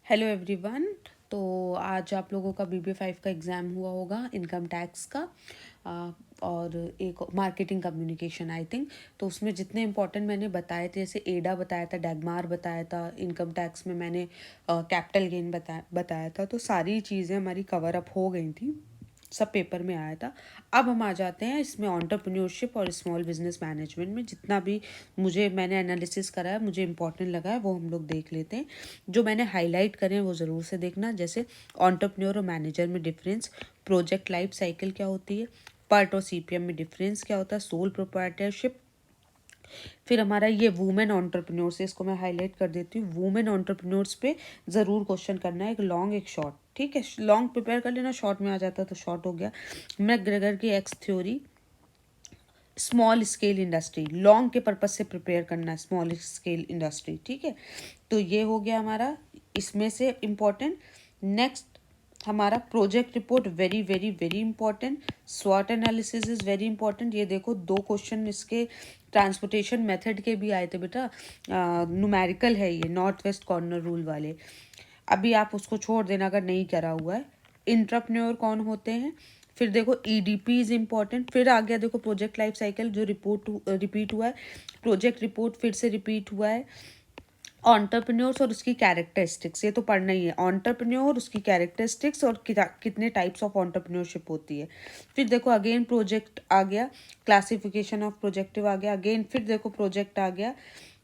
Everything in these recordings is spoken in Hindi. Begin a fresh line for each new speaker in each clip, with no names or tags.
Hello everyone. तो आज आप लोगों का BBA 5 का एग्ज़ाम हुआ होगा, इनकम टैक्स का। और एक मार्केटिंग कम्युनिकेशन आई थिंक। तो उसमें जितने इंपॉर्टेंट मैंने बताए थे, जैसे एडा बताया था, डैगमार बताया था, इनकम टैक्स में मैंने कैपिटल गेन बताया था। तो सारी चीज़ें हमारी कवर अप हो गई थी, सब पेपर में आया था। अब हम आ जाते हैं इसमें एंटरप्रेन्योरशिप और स्मॉल बिजनेस मैनेजमेंट में। जितना भी मैंने एनालिसिस करा है, मुझे इंपॉर्टेंट लगा है, वो हम लोग देख लेते हैं। जो मैंने हाईलाइट करे हैं वो ज़रूर से देखना। जैसे एंटरप्रेन्योर और मैनेजर में डिफरेंस, प्रोजेक्ट लाइफ साइकिल क्या होती है, पार्ट और CPM में डिफरेंस क्या होता है, सोल प्रोप्राइटरशिप। फिर हमारा ये वुमेन एंटरप्रेन्योर्स है, इसको मैं हाईलाइट कर देती हूँ। वुमेन एंटरप्रेन्योर्स पे ज़रूर क्वेश्चन करना है, एक लॉन्ग एक शॉर्ट। ठीक है, लॉन्ग प्रिपेयर कर लेना, शॉर्ट में आ जाता तो शॉर्ट हो गया। मैकग्रेगर की x theory, small scale industry, long के पर्पज से प्रिपेयर करना है, स्मॉल स्केल इंडस्ट्री। ठीक है, तो ये हो गया हमारा इसमें से इम्पोर्टेंट। नेक्स्ट हमारा project report, very very very important. स्वॉट एनालिसिस इज वेरी इंपॉर्टेंट। ये देखो, 2 क्वेश्चन इसके ट्रांसपोर्टेशन मेथड के भी आए थे बेटा। न्यूमेरिकल है ये, नॉर्थ वेस्ट कॉर्नर रूल वाले। अभी आप उसको छोड़ देना अगर नहीं करा हुआ है। इंट्राप्रेन्योर कौन होते हैं, फिर देखो EDP इज इम्पॉर्टेंट। फिर आ गया देखो प्रोजेक्ट लाइफ साइकिल, जो रिपीट हुआ है। प्रोजेक्ट रिपोर्ट फिर से रिपीट हुआ है। एंटरप्रेन्योर्स और उसकी कैरेक्टरिस्टिक्स, ये तो पढ़ना ही है। एंटरप्रेन्योर, उसकी कैरेक्टरिस्टिक्स और कितने टाइप्स ऑफ एंटरप्रेन्योरशिप होती है। फिर देखो अगेन प्रोजेक्ट आ गया, क्लासिफिकेशन ऑफ प्रोजेक्टिव आ गया अगेन। फिर देखो प्रोजेक्ट आ गया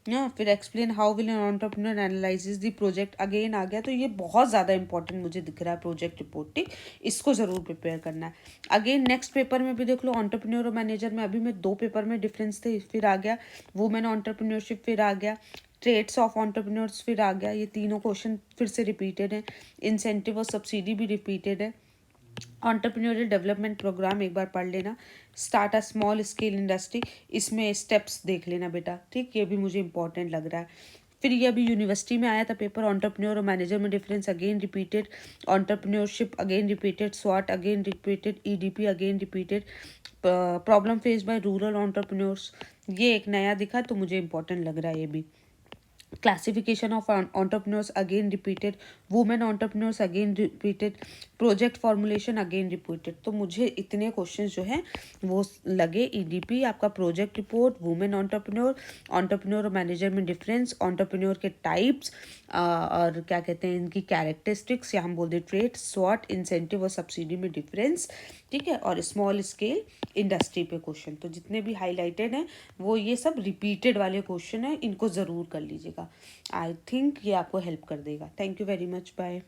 ना, फिर explain how will an entrepreneur analyses the project again आ गया। तो ये बहुत ज़्यादा इंपॉर्टेंट मुझे दिख रहा है प्रोजेक्ट रिपोर्ट। ठीक, इसको ज़रूर प्रिपेयर करना है। अगेन नेक्स्ट पेपर में भी देख लो, एंटरप्रेन्योर और मैनेजर में अभी में 2 पेपर में डिफरेंस थे। फिर आ गया वुमेन एंटरप्रेन्योरशिप, फिर आ गया ट्रेड्स ऑफ एंटरप्रेन्योर्स, फिर आ गया। ये तीनों क्वेश्चन फिर से रिपीटेड है। इंसेंटिव और सब्सिडी भी रिपीटेड है। एंटरप्रेन्योरियल डेवलपमेंट प्रोग्राम एक बार पढ़ लेना। Start a small scale industry, इसमें स्टेप्स देख लेना बेटा। ठीक, ये भी मुझे इंपॉर्टेंट लग रहा है। फिर ये अभी यूनिवर्सिटी में आया था पेपर, एंटरप्रेन्योर और मैनेजर में difference again repeated, entrepreneurship again repeated, स्वॉट again repeated, EDP again repeated, problem face by rural entrepreneurs, ये एक नया दिखा तो मुझे इंपॉर्टेंट लग रहा है ये भी। Classification of entrepreneurs again repeated, women entrepreneurs again repeated, project formulation again repeated. तो मुझे इतने क्वेश्चन जो हैं वो लगे। EDP, आपका प्रोजेक्ट रिपोर्ट, वुमेन एंटरप्रेन्योर और मैनेजर में डिफरेंस, एंटरप्रेन्योर के टाइप्स, और क्या कहते हैं इनकी कैरेक्टरिस्टिक्स, या हम बोलते हैं ट्रेट, स्वॉट, इंसेंटिव और सब्सिडी में डिफरेंस। ठीक है, और स्मॉल स्केल इंडस्ट्री पे क्वेश्चन। तो जितने भी हाईलाइटेड हैं वो ये सब रिपीटेड वाले क्वेश्चन हैं, इनको ज़रूर कर लीजिएगा। आई थिंक ये आपको हेल्प कर देगा। Thank you very much, bye.